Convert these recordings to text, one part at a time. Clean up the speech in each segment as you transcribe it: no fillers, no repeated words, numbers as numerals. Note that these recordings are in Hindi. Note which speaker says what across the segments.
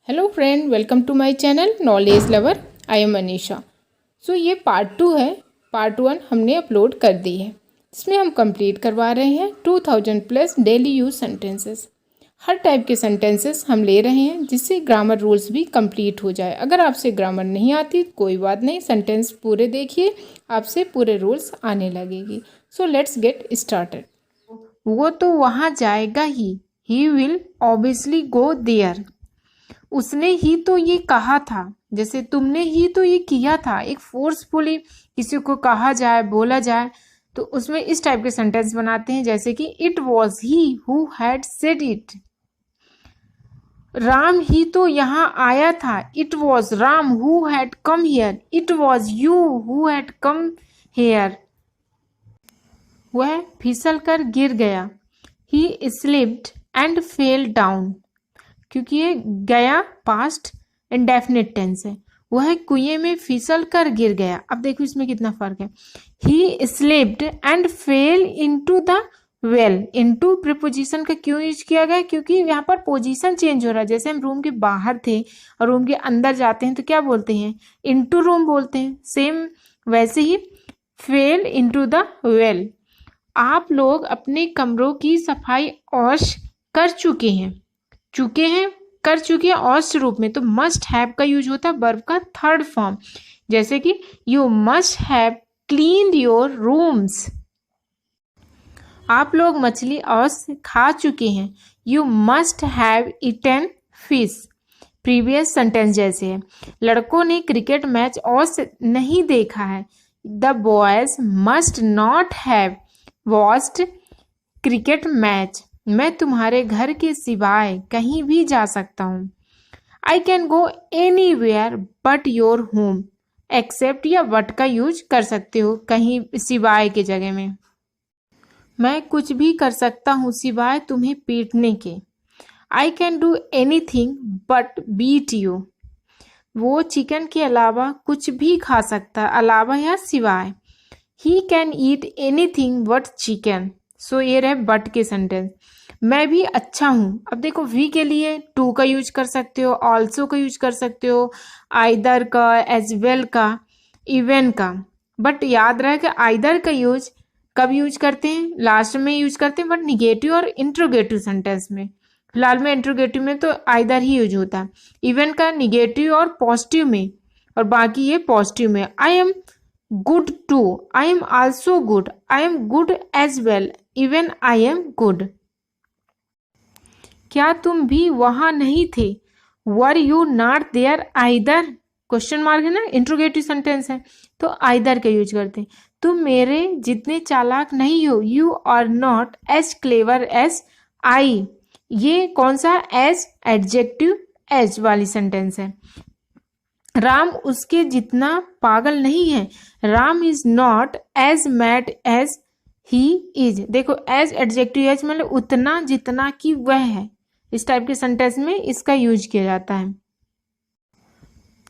Speaker 1: Hello friend, welcome to my channel knowledge lover. I am Anisha. So ये पार्ट 2 है। पार्ट 1 हमने अपलोड कर दी है। इसमें हम कंप्लीट करवा रहे हैं 2000 प्लस डेली यूज सेंटेंसेस। हर टाइप के सेंटेंसेस हम ले रहे हैं जिससे ग्रामर रूल्स भी कंप्लीट हो जाए। अगर आपसे ग्रामर नहीं आती कोई बात नहीं, सेंटेंस पूरे देखिए, आपसे पूरे रूल्स आने लगेगी। So let's get started. वो तो वहाँ जाएगा ही विल ऑब्वियसली गो देयर। उसने ही तो ये कहा था, जैसे तुमने ही तो ये किया था। एक फोर्सफुली किसी को कहा जाए, बोला जाए, तो उसमें इस टाइप के सेंटेंस बनाते हैं, जैसे कि it was he who had said it. Ram ही तो यहाँ आया था। It was Ram who had come here. It was you who had come here. वह फिसल कर गिर गया। He slipped and fell down. क्योंकि ये गया पास्ट इंडेफिनिट टेंस है। वह कुएं में फिसल कर गिर गया। अब देखो इसमें कितना फर्क है। ही slipped and fail into the well. Into preposition का क्यों यूज किया गया? क्योंकि यहाँ पर पोजीशन चेंज हो रहा है। जैसे हम रूम के बाहर थे और रूम के अंदर जाते हैं तो क्या बोलते हैं? इनटू रूम बोलते हैं। सेम वैसे ही फेल इनटू द वेल। आप लोग अपने कमरों की सफाई औश कर चुके हैं। कर चुके हैं औश रूप में, तो मस्ट हैव का यूज होता है वर्ब का थर्ड फॉर्म। जैसे कि you must have cleaned your rooms. आप लोग मछली औश खा चुके हैं। You must have eaten fish. Previous sentence जैसे है। लड़कों ने क्रिकेट मैच औश नहीं देखा है। The boys must not have watched cricket match. मैं तुम्हारे घर के सिवाय कहीं भी जा सकता हूँ। I can go anywhere but your home. Except या बट का यूज कर सकते हो कहीं सिवाय के जगह में। मैं कुछ भी कर सकता हूँ सिवाय तुम्हें पीटने के। I can do anything but beat you. वो चिकन के अलावा कुछ भी खा सकता है, अलावा या सिवाय। He can eat anything but chicken. So ये रहे बट के सेंटेंस। मैं भी अच्छा हूँ। अब देखो वी के लिए टू का यूज कर सकते हो, ऑल्सो का यूज कर सकते हो, आइदर का, एज वेल का, इवन का। बट याद रहे कि आइदर का यूज कब यूज करते हैं? लास्ट में यूज करते हैं, बट निगेटिव और इंट्रोगेटिव सेंटेंस में। फिलहाल में इंट्रोगेटिव में तो आइदर ही यूज होता है। इवन का निगेटिव और पॉजिटिव में, और बाकी ये पॉजिटिव में। I am good too. I am also good. I am good as well. Even I am good. क्या तुम भी वहां नहीं थे? Were you not there either? Question mark है ना, इंट्रोगेटिव सेंटेंस है, तो आइदर का यूज करते हैं। तुम मेरे जितने चालाक नहीं हो। You are not as clever as I. ये कौन सा? एज एडजेक्टिव एज वाली सेंटेंस है। राम उसके जितना पागल नहीं है। Ram is not as mad as he is. देखो एज एडजेक्टिव एज मतलब उतना जितना कि वह है। इस टाइप के सेंटेंस में इसका यूज किया जाता है।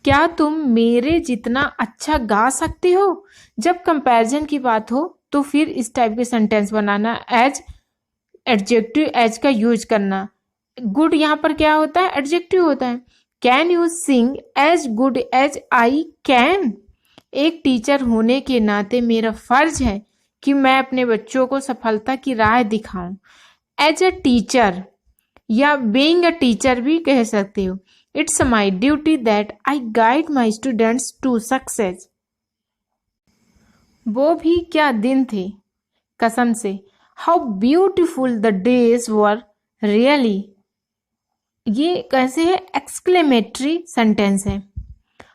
Speaker 1: क्या तुम मेरे जितना अच्छा गा सकते हो? जब कंपैरिजन की बात हो तो फिर इस टाइप के सेंटेंस बनाना, एज एडजेक्टिव एज का यूज करना। गुड यहाँ पर क्या होता है? एडजेक्टिव होता है। Can you sing as good as I can? एक टीचर होने के नाते मेरा फर्ज है कि मैं अपने बच्चों को सफलता की राह दिखाऊं। एज अ टीचर या बीइंग अ टीचर भी कह सकते हो। It's my duty that I guide my students to success. वो भी क्या दिन थे, कसम से। How beautiful the days were really. ये कैसे है? एक्सक्लेमेटरी सेंटेंस है।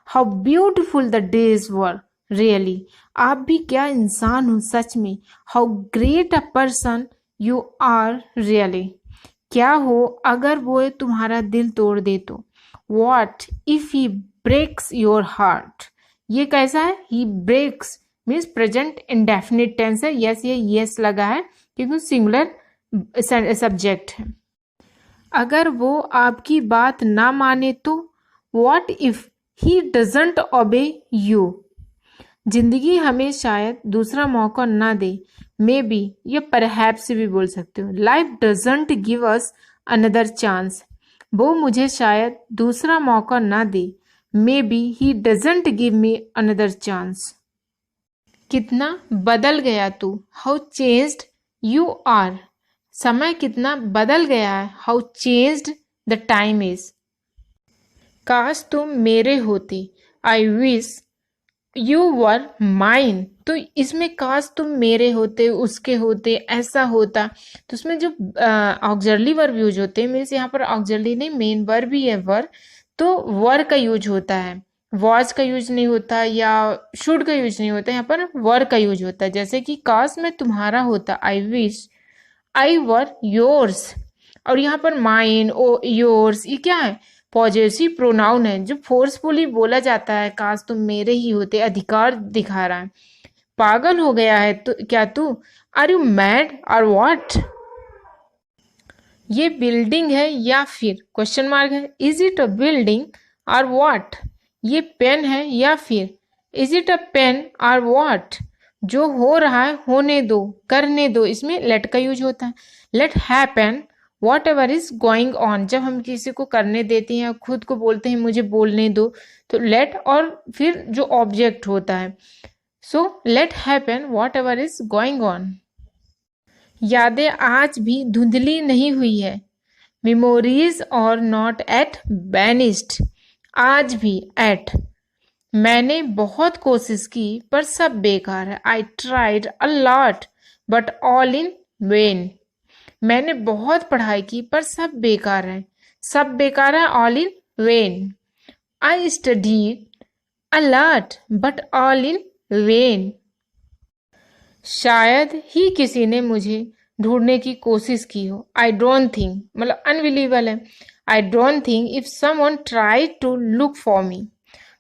Speaker 1: How beautiful the days were really. आप भी क्या इंसान हो सच में। How great a person you are really. क्या हो अगर वो तुम्हारा दिल तोड़ दे तो। What if he breaks your heart. ये कैसा है? He breaks means present indefinite tense है। यस, ये यस लगा है क्योंकि सिंगुलर सब्जेक्ट है। अगर वो आपकी बात ना माने तो। What if he doesn't obey you. जिंदगी हमें शायद दूसरा मौका ना दे। मे बी या परहैप्स भी बोल सकते हो। Life doesn't give us another chance. वो मुझे शायद दूसरा मौका ना दे। Maybe he doesn't give me another chance. कितना बदल गया तू, हाउ चेंज्ड यू आर। समय कितना बदल गया है, how changed the time is. काश तुम मेरे होते, I wish you were mine. तो इसमें काश तुम मेरे होते, उसके होते, ऐसा होता, तो उसमें जो ऑक्सिलरी वर्ब यूज होते हैं, मीन्स यहाँ पर ऑक्सिलरी नहीं, मेन वर्ब ही है वर, तो वर का यूज होता है, वॉज का यूज नहीं होता या शुड का यूज नहीं होता, यहाँ पर वर का यूज होता है। जैसे कि काश मैं तुम्हारा होता, I wish I were yours. और यहाँ पर माइन, ओ, योर्स, ये क्या है, पॉजेसिव प्रोनाउन है जो फोर्सफुली बोला जाता है, काश तुम मेरे ही होते, अधिकार दिखा रहा है। पागल हो गया है तो क्या तू, आर यू मैड और व्हाट। ये बिल्डिंग है या फिर क्वेश्चन मार्क है, इज इट अ बिल्डिंग और व्हाट। ये पेन है या फिर इज इट अ पेन और व्हाट। जो हो रहा है होने दो, करने दो, इसमें लेट का यूज होता है। Let happen whatever is going on. जब हम किसी को करने देते हैं, खुद को बोलते हैं मुझे बोलने दो, तो लेट और फिर जो ऑब्जेक्ट होता है, so let happen whatever is going on. यादें आज भी धुंधली नहीं हुई है, मेमोरीज और नॉट एट बैनिस्ड। आज भी एट। मैंने बहुत कोशिश की पर सब बेकार है, I tried a lot but all in when. मैंने बहुत पढ़ाई की पर सब बेकार है, सब बेकार है, all in when. I studied a lot but all in when. शायद ही किसी ने मुझे ढूंढने की कोशिश की हो, आई डोंट थिंक, मतलब अनबिलीवेबल है, I don't think if someone tried to look for me.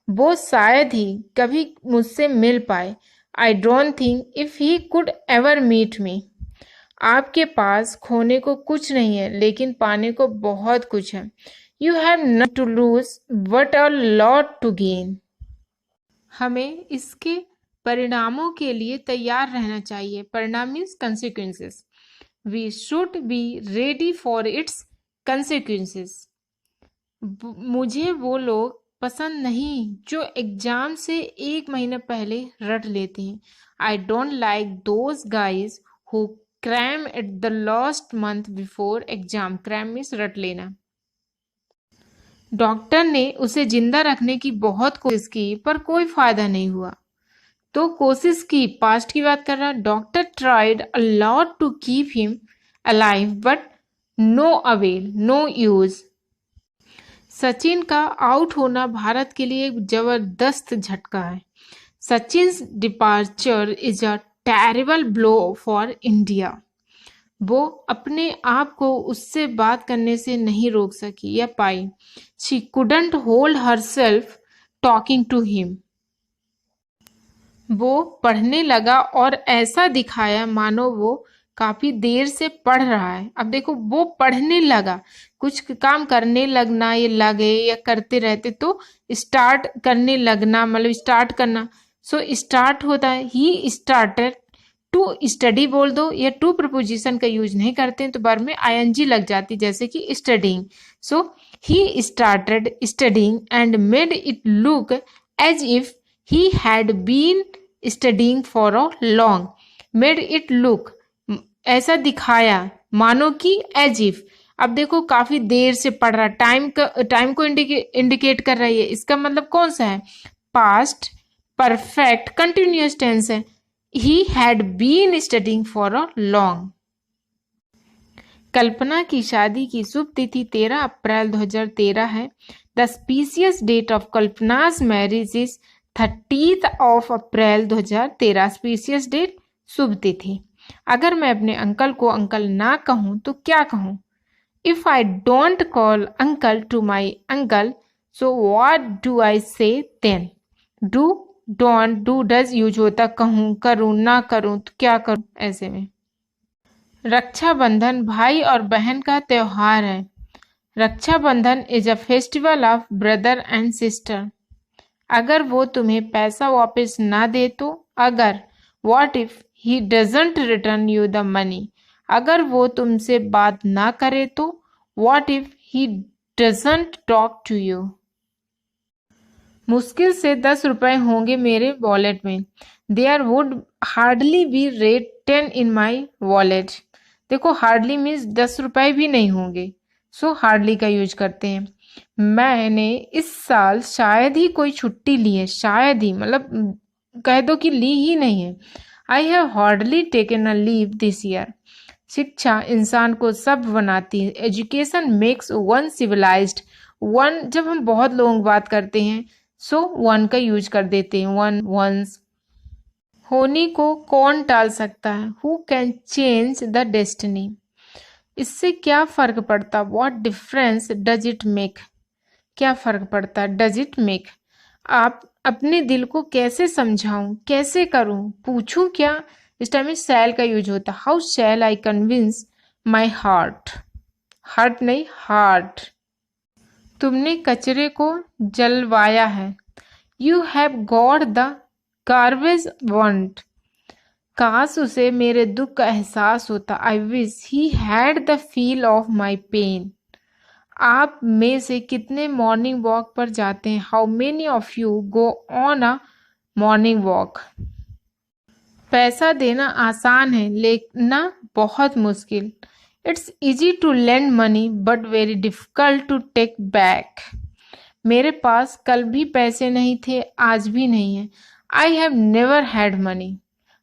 Speaker 1: वो शायद ही कभी मुझसे मिल पाए, I don't think if he could ever meet me. आपके पास खोने को कुछ नहीं है लेकिन पाने को बहुत कुछ है, you have nothing to lose but a lot to gain. हमें इसके परिणामों के लिए तैयार रहना चाहिए। परिणाम means consequences. We should be ready for its consequences. मुझे वो लोग पसंद नहीं जो एग्जाम से 1 महीना पहले रट लेते हैं, I don't like those guys who cram at the last month before exam. Cram means रट लेना। डॉक्टर ने उसे जिंदा रखने की बहुत कोशिश की पर कोई फायदा नहीं हुआ। तो कोशिश की, पास्ट की बात कर रहा है। Doctor tried a lot to keep him alive but no avail, no use. Sachin का आउट होना भारत के लिए एक जबरदस्त झटका है। Sachin departure is a terrible blow for India. वो अपने आप को उससे बात करने से नहीं रोक सकी या पाई। She couldn't hold herself talking to him. वो पढ़ने लगा और ऐसा दिखाया मानो वो काफी देर से पढ़ रहा है। अब देखो, वो पढ़ने लगा, कुछ काम करने लगना, ये लगे या करते रहते तो स्टार्ट करने लगना, मतलब स्टार्ट करना। सो स्टार्ट होता है, ही स्टार्टेड टू स्टडी बोल दो, या टू प्रपोजिशन का यूज नहीं करते हैं तो वर्ब में आईएनजी लग जाती, जैसे कि studying. So he started studying and made it look as if he had been studying for a long। made it look, ऐसा दिखाया मानो कि एज इफ। अब देखो काफी देर से पढ़ रहा, टाइम को इंडिकेट कर रही है, इसका मतलब कौन सा है, पास्ट परफेक्ट कंटिन्यूअस टेंस है। he had been studying for a long। Kalpana की शादी की शुभ तिथि 13 अप्रैल 2013 है। The specious date of Kalpana's marriage is 30 April 2013। Specious date शुभ तिथि। अगर मैं अपने अंकल को अंकल ना कहूं तो क्या कहूं, if I don't call uncle to my uncle so what do I say then. Do, don't, do, does use होता कहूं, करूं, ना करूं तो क्या करूं, ऐसे में। रक्षाबंधन भाई और बहन का त्योहार है। Rakshabandhan is a festival of brother and sister. अगर वो तुम्हें पैसा वापस ना दे तो, अगर, what if he doesn't return you the money. अगर वो तुमसे बात ना करे तो, what if he doesn't talk to you. मुश्किल से 10 रुपए होंगे मेरे वॉलेट में. There would hardly be rate 10 in my wallet. देखो hardly means 10 रुपए भी नहीं होंगे, सो hardly का यूज करते हैं. मैंने इस साल शायद ही कोई छुट्टी ली है. शायद ही मतलब कह दो कि ली ही नहीं है. I have hardly taken a leave this year. शिक्षा इंसान को सभ्य बनाती है. Education makes one civilized. One जब हम बहुत लोगों की बात करते हैं सो वन का यूज कर देते हैं. One once. होनी को कौन टाल सकता है? Who can change the destiny. इससे क्या फर्क पड़ता? What difference does it make. क्या फर्क पड़ता? Does it make. आप अपने दिल को कैसे समझाऊं, कैसे करूं, पूछूं क्या. इस टाइम में शैल का यूज होता. How shall I convince my heart. Heart नहीं, हार्ट. तुमने कचरे को जलवाया है. You have got the garbage burnt. काश उसे मेरे दुख का एहसास होता. I wish he had the feel of my pain. आप में से कितने मॉर्निंग वॉक पर जाते हैं? How many of you go on a morning walk. पैसा देना आसान है, लेना बहुत मुश्किल. It's easy to lend money but very difficult to take back. मेरे पास कल भी पैसे नहीं थे, आज भी नहीं है. I have never had money.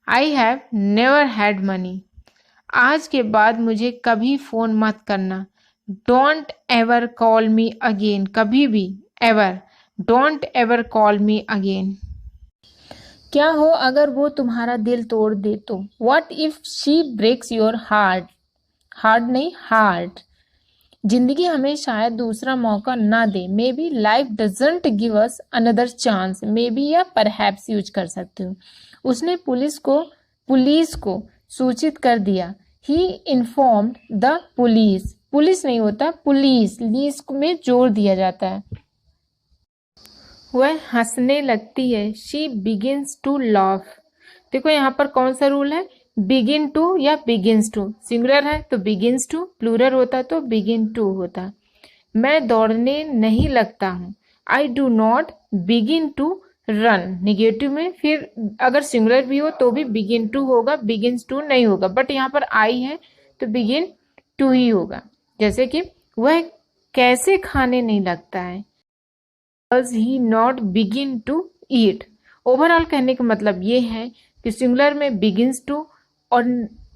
Speaker 1: I have never had money. आज के बाद मुझे कभी फ़ोन मत करना. Don't ever call me again. कभी भी, ever. Don't ever call me again. क्या हो अगर वो तुम्हारा दिल तोड़ दे तो? What if she breaks your heart. Heart नहीं, हार्ट. जिंदगी हमें शायद दूसरा मौका ना दे. Maybe life doesn't give us another chance. May be या परहैप्स यूज कर सकते हो. उसने पुलिस को सूचित कर दिया. ही इन्फॉर्म्ड द पुलिस. पुलिस नहीं होता, पुलिस. लीस में जोर दिया जाता है. वह हंसने लगती है. She begins to laugh. देखो यहाँ पर कौन सा रूल है? बिगिन टू या बिगिंस टू. सिंगुलर है तो बिगिंस टू, प्लूरल होता तो बिगिन टू होता. मैं दौड़ने नहीं लगता हूँ. I do not begin to run. Negative में फिर अगर सिंगुलर भी हो तो भी बिगिन टू होगा, बिगिंस टू नहीं होगा. बट यहाँ पर आई है तो बिगिन टू ही होगा. जैसे कि वह कैसे खाने नहीं लगता है. Does he not begin to eat. Overall कहने का मतलब ये है कि सिंगुलर में बिगिंस टू और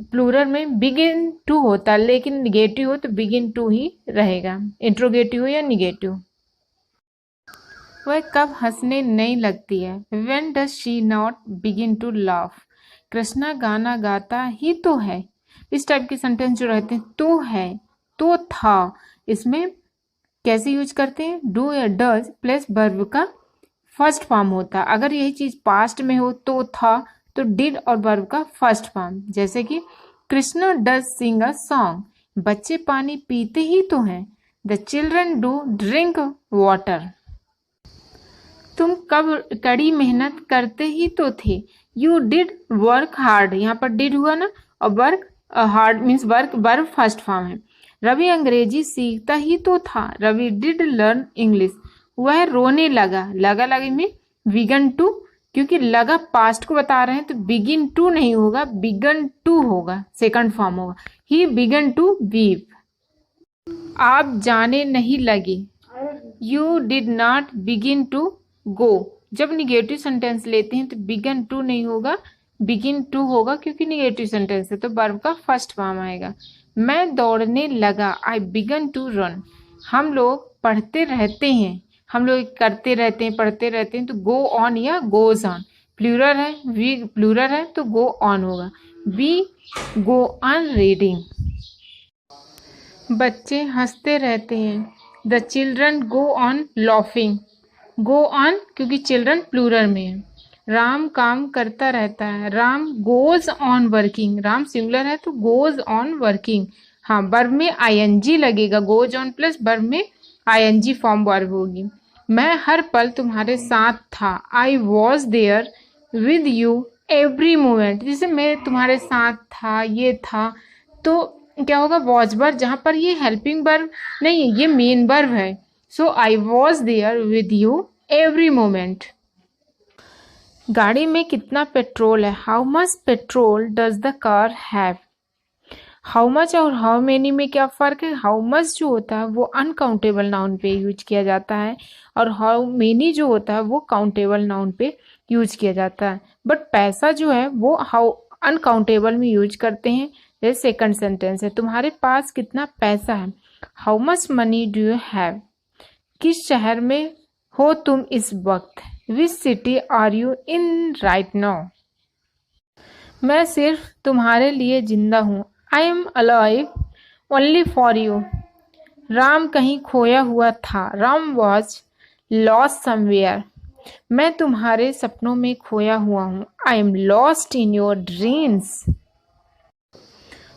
Speaker 1: प्लूरल में बिगिन टू होता, लेकिन निगेटिव हो तो बिगिन टू ही रहेगा, इंट्रोगेटिव हो या निगेटिव. वह कब हंसने नहीं लगती है. When does she not begin to laugh. Krishna गाना गाता ही तो है. इस टाइप के सेंटेंस जो रहते हैं तो है, तो था, इसमें कैसे यूज करते हैं? डू या डज प्लस वर्ब का फर्स्ट फॉर्म होता. अगर यही चीज पास्ट में हो तो था, तो डिड और वर्ब का फर्स्ट फॉर्म. जैसे कि Krishna does sing a song. बच्चे पानी पीते ही तो हैं. The children do drink water. तुम कब कड़ी मेहनत करते ही तो थे. You did work hard. यहाँ पर डिड हुआ ना, और work hard means work, verb first form है. रवि अंग्रेजी सीखता ही तो था. Ravi did learn English. वह रोने लगा. लगा में बिगन टू, क्योंकि लगा पास्ट को बता रहे हैं तो बिगिन टू नहीं होगा, बिगन टू होगा, सेकंड फॉर्म होगा. He began to weep. आप जाने नहीं लगे. You did not begin to go. जब निगेटिव सेंटेंस लेते हैं तो बिगन टू नहीं होगा, बिगिन टू होगा, क्योंकि निगेटिव सेंटेंस है तो वर्ब का फर्स्ट फॉर्म आएगा. मैं दौड़ने लगा. आई बिगन टू रन. हम लोग पढ़ते रहते हैं, हम लोग करते रहते हैं, पढ़ते रहते हैं तो गो ऑन या गोज ऑन. प्लूरल है, वी प्लूरल है तो गो ऑन होगा. We go on reading. बच्चे हंसते रहते हैं. The children go on laughing. Go on क्योंकि चिल्ड्रन प्लूरल में है. राम काम करता रहता है. Ram goes on working. Ram singular है तो गोज ऑन वर्किंग. हाँ, वर्ब में आईएनजी लगेगा. गोज ऑन प्लस वर्ब में आईएनजी फॉर्म वर्ब होगी. मैं हर पल तुम्हारे साथ था. I was there with you every moment. जैसे मैं तुम्हारे साथ था, ये था, तो क्या होगा, वॉज वर्ब, जहाँ पर ये हेल्पिंग वर्ब नहीं है, ये मेन वर्ब है। So I was there with you every moment. गाड़ी में कितना पेट्रोल है, how much petrol does the car have. How much और हाउ मेनी में क्या फ़र्क है, हाउ मच जो होता है वो अनकाउंटेबल नाउन पे यूज किया जाता है और हाउ मेनी जो होता है वो काउंटेबल नाउन पे यूज किया जाता है। बट पैसा जो है वो हाउ अनकाउंटेबल में यूज करते हैं। जैसे सेकंड सेंटेंस है, तुम्हारे पास कितना पैसा है, how much money do you have. किस शहर में हो तुम इस वक्त, which city are you in right now. मैं सिर्फ तुम्हारे लिए जिंदा हूँ, I am alive only for you. Ram कहीं खोया हुआ था, राम वॉज लॉस्ट समवेयर। मैं तुम्हारे सपनों में खोया हुआ हूँ, I am lost in your dreams.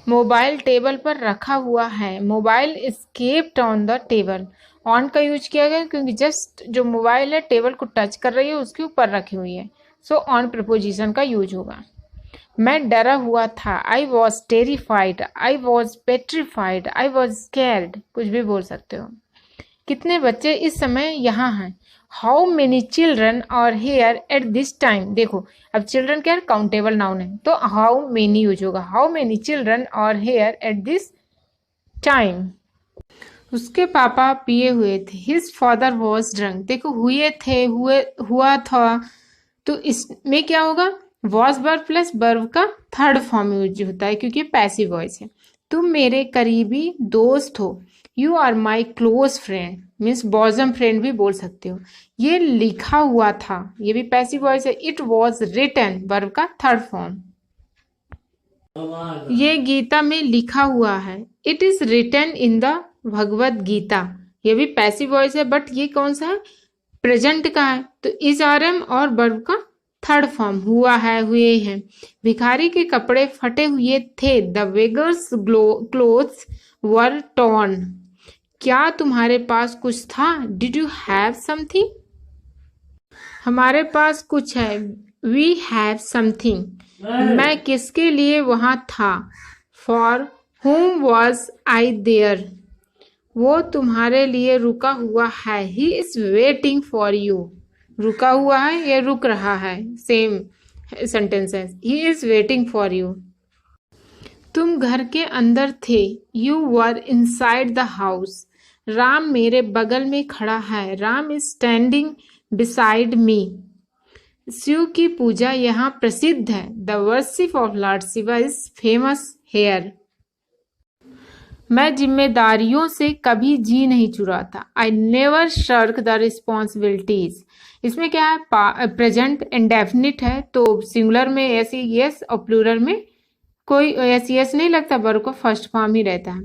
Speaker 1: Mobile table पर रखा हुआ है, mobile escaped on the table. On का यूज किया गया क्योंकि जस्ट जो मोबाइल है टेबल को टच कर रही है, उसके ऊपर रखी हुई है, सो ऑन प्रपोजिशन का यूज होगा। मैं डरा हुआ था, I was terrified, I was petrified, I was scared, कुछ भी बोल सकते हो। कितने बच्चे इस समय यहाँ हैं, how many children are here at this time. देखो अब चिल्ड्रन क्या है, काउंटेबल नाउन है, तो हाउ मेनी यूज होगा, how many children are here at this time. उसके पापा पिए हुए थे, हिज फादर वॉज ड्रंक। देखो हुए थे, हुआ था, तो इसमें क्या होगा, वॉज वर्ब प्लस वर्ब का थर्ड फॉर्म यूज होता है क्योंकि पैसिव वॉइस है। तुम मेरे करीबी दोस्त हो, you are my close friend, means bosom friend भी बोल सकते हो। ये लिखा हुआ था, ये भी पैसिव वॉइस है। इट वॉज रिटन, वर्ब का थर्ड फॉर्म। ये गीता में लिखा हुआ है, it is written in the Bhagavad Gita. ये भी पैसिव वॉइस है, बट ये कौन सा है, प्रेजेंट का है, तो इज आर एम और वर्ब का थर्ड फॉर्म, हुआ है, हुए हैं। भिखारी के कपड़े फटे हुए थे, the beggars clothes were torn. क्या तुम्हारे पास कुछ था, डिड यू हैव समथिंग। हमारे पास कुछ है, वी हैव समथिंग। मैं किसके लिए वहां था, for whom was I there. वो तुम्हारे लिए रुका हुआ है, he is waiting for you. रुका हुआ है या रुक रहा है, सेम सेंटेंस है, he is waiting for you. तुम घर के अंदर थे, you were inside the house. Ram मेरे बगल में खड़ा है, Ram is standing beside me. Shiv की पूजा यहाँ प्रसिद्ध है, the worship of lord Shiva is famous here. मैं जिम्मेदारियों से कभी जी नहीं चुराता, I never shirk the responsibilities. इसमें क्या है, प्रेजेंट इंडेफिनिट है, तो सिंगुलर में ऐसी यस और प्लूरल में कोई ऐसी यस नहीं लगता, वर्ब को फर्स्ट फॉर्म ही रहता है।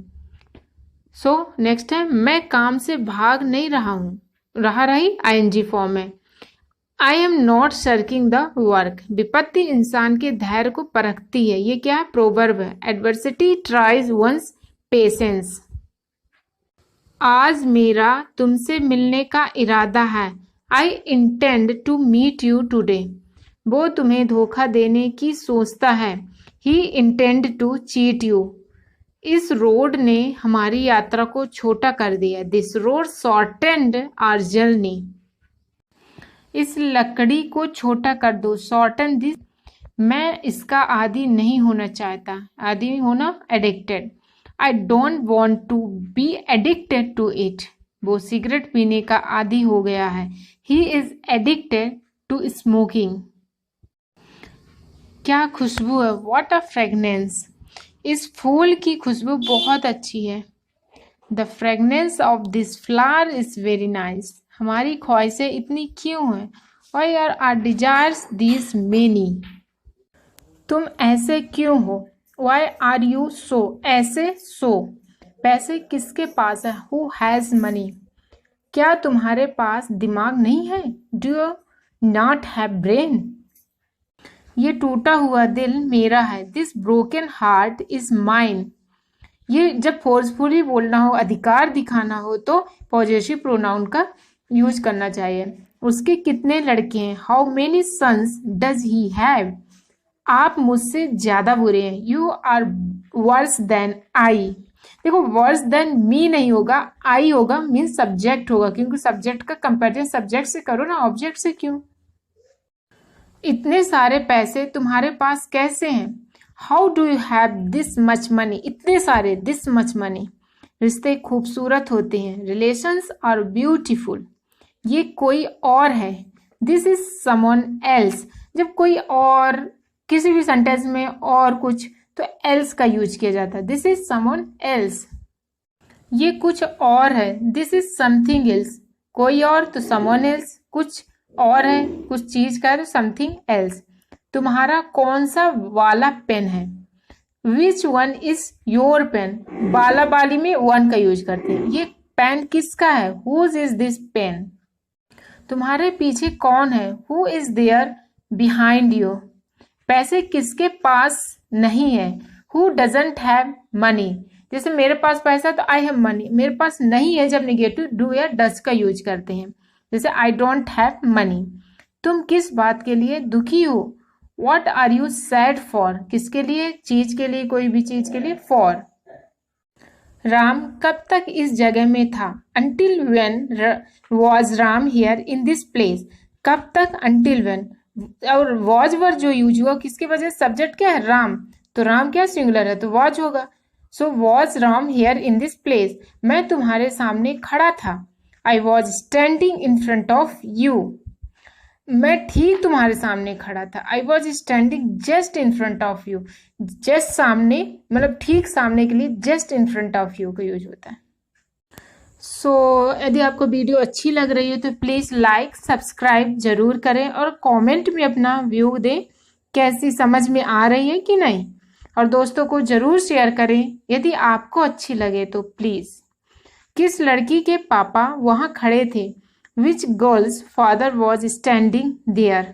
Speaker 1: सो नेक्स्ट है, मैं काम से भाग नहीं रहा हूँ, रही आईएनजी फॉर्म है। I am not shirking the work. विपत्ति इंसान के धैर्य को परखती है, ये क्या है, प्रोवर्ब है। Adversity tries one's patience. आज मेरा तुमसे मिलने का इरादा है, I intend to meet you today. वो तुम्हें धोखा देने की सोचता है, he intend to cheat you. इस रोड ने हमारी यात्रा को छोटा कर दिया, this road shortened our journey. इस लकड़ी को छोटा कर दो, शॉर्टन दिस। मैं इसका आदी नहीं होना चाहता, आदी होना addicted. I don't want to be addicted to it. वो सिगरेट पीने का आदी हो गया है, he is addicted to smoking. क्या खुशबू है, वॉट अ फ्रेगनेंस। इस फूल की खुशबू बहुत अच्छी है, the fragrance of this flower is very nice. हमारी ख्वाहिशें इतनी क्यों हैं, why are our desires this many. तुम ऐसे क्यों हो, वाई आर यू सो, ऐसे सो। पैसे किसके पास है, हु हैज मनी। क्या तुम्हारे पास दिमाग नहीं है, do you not have brain. ये टूटा हुआ दिल मेरा है, this broken heart is mine. ये जब फोर्सफुली बोलना हो, अधिकार दिखाना हो, तो पॉजेसिव प्रोनाउन का यूज करना चाहिए। उसके कितने लड़के हैं, how many sons does he have. आप मुझसे ज्यादा बुरे हैं। You are worse than I. देखो वर्स देन मी नहीं होगा, आई होगा, मीन सब्जेक्ट होगा, क्योंकि सब्जेक्ट का कंपेरिजन सब्जेक्ट से करो ना, ऑब्जेक्ट से क्यों। इतने सारे पैसे तुम्हारे पास कैसे हैं। How do you have this much money. इतने सारे, दिस मच मनी। रिश्ते खूबसूरत होते हैं, रिलेशंस आर ब्यूटीफुल। ये कोई और है। This is someone else. जब कोई और, किसी भी सेंटेंस में और कुछ, तो एल्स का यूज किया जाता है। This is someone else. ये कुछ और है। This is something else. कोई और तो समवन एल्स, कुछ और है, कुछ चीज का है तो समथिंग एल्स। तुम्हारा कौन सा वाला पेन है। Which one is your pen. बाला बाली में वन का यूज करते हैं। ये पेन किसका है। Whose is this pen. तुम्हारे पीछे कौन है। Who is there behind you. पैसे किसके पास नहीं है। Who doesn't have money. जैसे मेरे पास पैसा तो आई हैव मनी, मेरे पास नहीं है जब निगेटिव डू या डज का यूज करते हैं। जैसे आई डोंट हैव मनी। तुम किस बात के लिए दुखी हो। What are you sad for. किसके लिए, चीज के लिए, कोई भी चीज के लिए, फॉर। राम कब तक इस जगह में था। Until when was Ram here in this place. कब तक, अंटिल वेन। और वॉज वर जो यूज हुआ किसके वजह, सब्जेक्ट क्या है, राम, तो राम क्या सिंगुलर है तो वॉज होगा। So was Ram here in this place. मैं तुम्हारे सामने खड़ा था। I was standing in front of you. मैं ठीक तुम्हारे सामने खड़ा था। I was standing just in front of you. Just सामने मतलब ठीक सामने के लिए just in front of you का यूज होता है। सो यदि आपको वीडियो अच्छी लग रही है तो प्लीज़ लाइक सब्सक्राइब जरूर करें और कमेंट में अपना व्यू दें, कैसी समझ में आ रही है कि नहीं। और दोस्तों को जरूर शेयर करें यदि आपको अच्छी लगे तो प्लीज़। किस लड़की के पापा वहाँ खड़े थे। Which girl's father was standing there.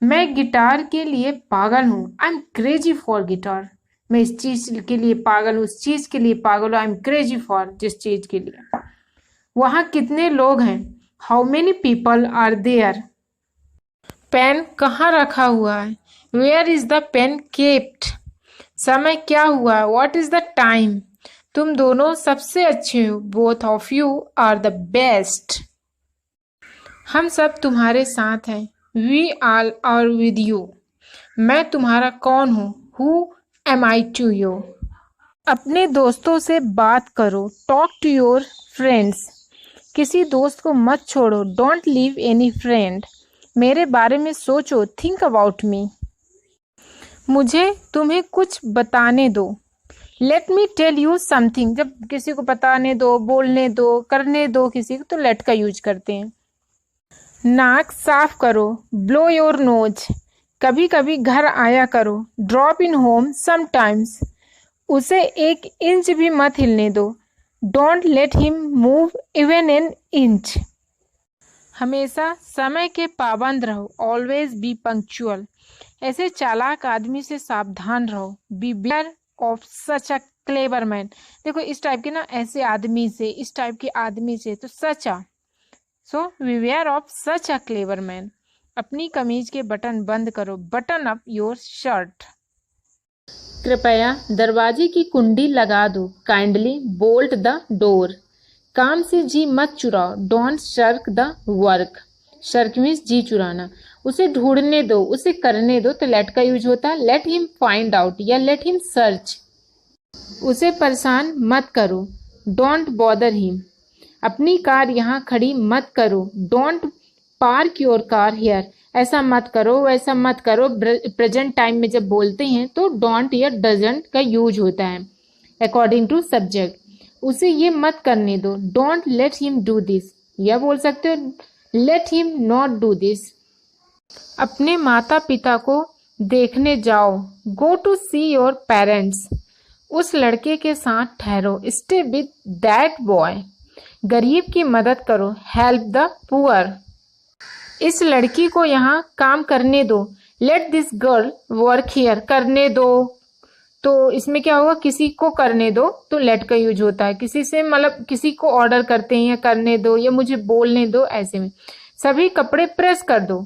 Speaker 1: मैं गिटार के लिए पागल हूँ। I am crazy for guitar. मैं इस चीज के लिए पागल हूँ, उस चीज के लिए पागल हूँ। आई एम क्रेजी फॉर जिस चीज के लिए। वहाँ कितने लोग हैं। How many people are there. Pen कहाँ रखा हुआ है। Where is the pen kept. समय क्या हुआ। What is the time. तुम दोनों सबसे अच्छे हो। Both of you are the best. हम सब तुम्हारे साथ हैं। We all are with you. मैं तुम्हारा कौन हूँ। Who am I to you. अपने दोस्तों से बात करो। Talk to your friends. किसी दोस्त को मत छोड़ो। Don't leave any friend. मेरे बारे में सोचो। Think about me. मुझे तुम्हें कुछ बताने दो। Let me tell you something. जब किसी को बताने दो, बोलने दो, करने दो किसी को तो लेट का यूज करते हैं। नाक साफ करो। Blow your nose. कभी कभी घर आया करो। Drop in home sometimes. उसे 1 इंच भी मत हिलने दो। Don't let him move even an inch. हमेशा समय के पाबंद रहो। Always be punctual. ऐसे चालाक आदमी से सावधान रहो। Beware of such a clever man. देखो इस टाइप के ना, ऐसे आदमी से, इस टाइप के आदमी से, तो such a. So beware of such a clever man. अपनी कमीज के बटन बंद करो। Button up your shirt. कृपया दरवाजे की कुंडी लगा दो। Kindly bolt the door. काम से जी मत चुराओ। Don't shirk the work. Shirk means जी चुराना। उसे ढूंढने दो, उसे करने दो तो लेट का यूज होता है। लेट हिम फाइंड आउट या लेट हिम सर्च। उसे परेशान मत करो। Don't bother him. अपनी कार यहाँ खड़ी मत करो। Don't park your car here. ऐसा मत करो, वैसा मत करो। प्रेजेंट टाइम में जब बोलते हैं तो डोंट या डजंट का यूज होता है अकॉर्डिंग टू सब्जेक्ट। उसे ये मत करने दो। Don't let him do this. या बोल सकते हो let him not do this. अपने माता पिता को देखने जाओ। Go to see your parents. उस लड़के के साथ ठहरो। Stay with that boy. गरीब की मदद करो। Help the poor. इस लड़की को यहाँ काम करने दो। Let this girl work here. करने दो तो इसमें क्या होगा, किसी को करने दो तो लेट का यूज होता है। किसी से मतलब किसी को ऑर्डर करते हैं या करने दो या मुझे बोलने दो, ऐसे में। सभी कपड़े प्रेस कर दो।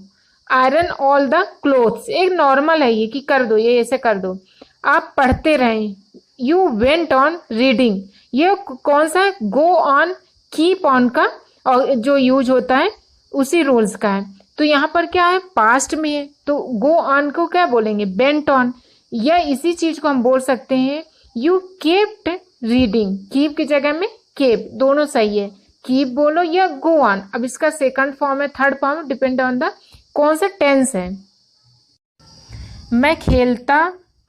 Speaker 1: आयरन ऑल द क्लोथ्स, एक नॉर्मल है ये कि कर दो, ये ऐसे कर दो। आप पढ़ते रहें, यू वेंट ऑन रीडिंग, ये कौन सा है, गो ऑन, कीप ऑन का और जो यूज होता है उसी रूल्स का है। तो यहाँ पर क्या है, पास्ट में है, तो गो ऑन को क्या बोलेंगे, वेंट ऑन। या इसी चीज को हम बोल सकते हैं यू केप्ट रीडिंग, कीप की जगह में केप, दोनों सही है, कीप बोलो या गो ऑन। अब इसका सेकंड फॉर्म है, third form, depend on the कौन सा टेंस है। मैं खेलता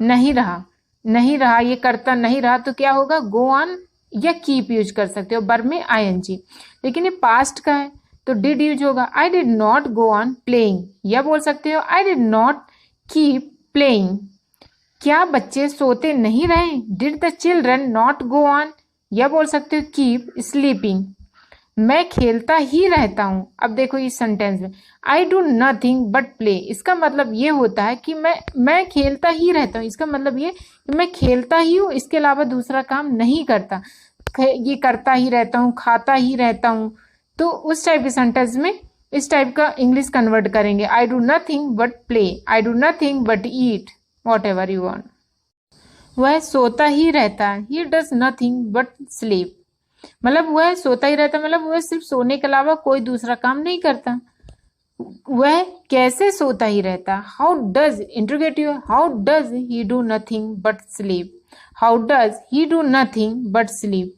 Speaker 1: नहीं रहा, नहीं रहा ये करता नहीं रहा, तो क्या होगा, गो ऑन या कीप यूज कर सकते हो, वर्ब में आईएनजी। लेकिन ये पास्ट का है तो डिड यूज होगा, I did not go on playing, या बोल सकते हो I did not keep playing. क्या बच्चे सोते नहीं रहे, did the children not go on, या बोल सकते हो कीप स्लीपिंग। मैं खेलता ही रहता हूं, अब देखो इस सेंटेंस में I do nothing but play, इसका मतलब ये होता है कि मैं खेलता ही रहता हूँ, इसका मतलब ये कि मैं खेलता ही हूँ, इसके अलावा दूसरा काम नहीं करता। ये करता ही रहता हूँ, खाता ही रहता हूँ, तो उस टाइप के सेंटेंस में इस टाइप का इंग्लिश कन्वर्ट करेंगे, I do nothing but play, I do nothing but eat, what ever you want. वह सोता ही रहता है, he does nothing but sleep, मतलब वह सोता ही रहता, मतलब वह सिर्फ सोने के अलावा कोई दूसरा काम नहीं करता। वह कैसे सोता ही रहता, how does, interrogative, how does he do nothing but sleep, how does he do nothing but sleep.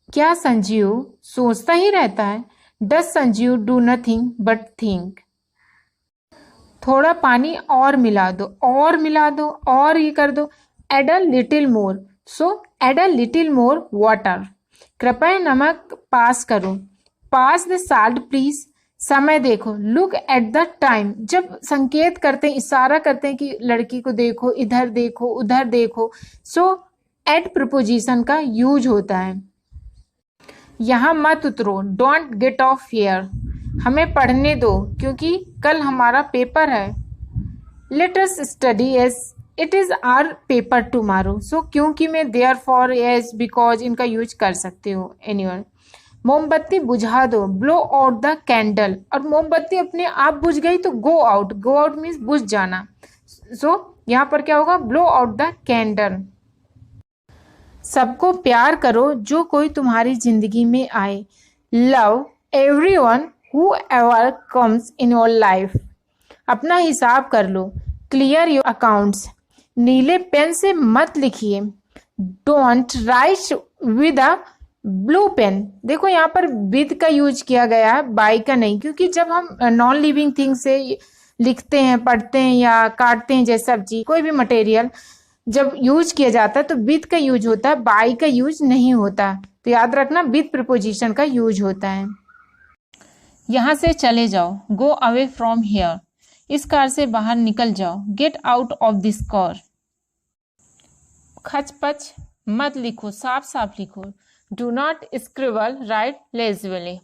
Speaker 1: क्या संजीव सोचता ही रहता है, does Sanjeev do nothing but think. थोड़ा पानी और मिला दो, और मिला दो, और ये कर दो, add a little more, so add a little more water. कृपया नमक पास करो, पास द साल्ट प्लीज, समय देखो, लुक एट द टाइम, जब संकेत करते हैं, इशारा करते हैं कि लड़की को देखो, इधर देखो, उधर देखो, सो एट प्रीपोजिशन का यूज होता है। यहाँ मत उतरो, डोंट गेट ऑफ हियर, हमें पढ़ने दो क्योंकि कल हमारा पेपर है। Let us study as it is our paper tomorrow, so क्योंकि में, देयर फॉर, एज, बिकॉज, इनका यूज कर सकते हो एनीवन। मोमबत्ती बुझा दो, ब्लो आउट द कैंडल, और मोमबत्ती अपने आप बुझ गई तो go out, go out means बुझ जाना, सो यहाँ पर क्या होगा, ब्लो आउट द कैंडल। सबको प्यार करो जो कोई तुम्हारी जिंदगी में आए, love everyone who ever comes in your life. अपना हिसाब कर लो, क्लियर योर अकाउंट्स, नीले पेन से मत लिखिए, don't write with a blue pen. देखो यहाँ पर विद का यूज किया गया है, बाय का नहीं, क्योंकि जब हम नॉन लिविंग थिंग से लिखते हैं, पढ़ते हैं या काटते हैं, जैसे सब्जी, कोई भी मटेरियल जब यूज किया जाता है तो विद का यूज होता है, बाय का यूज नहीं होता। तो याद रखना विद प्रीपोजिशन का यूज होता है। यहाँ से चले जाओ, गो अवे फ्रॉम हियर, इस कार से बाहर निकल जाओ, get out of this car. खच पच मत लिखो, साफ साफ लिखो, डू नॉट स्क्रिबल, राइट लेजिबली।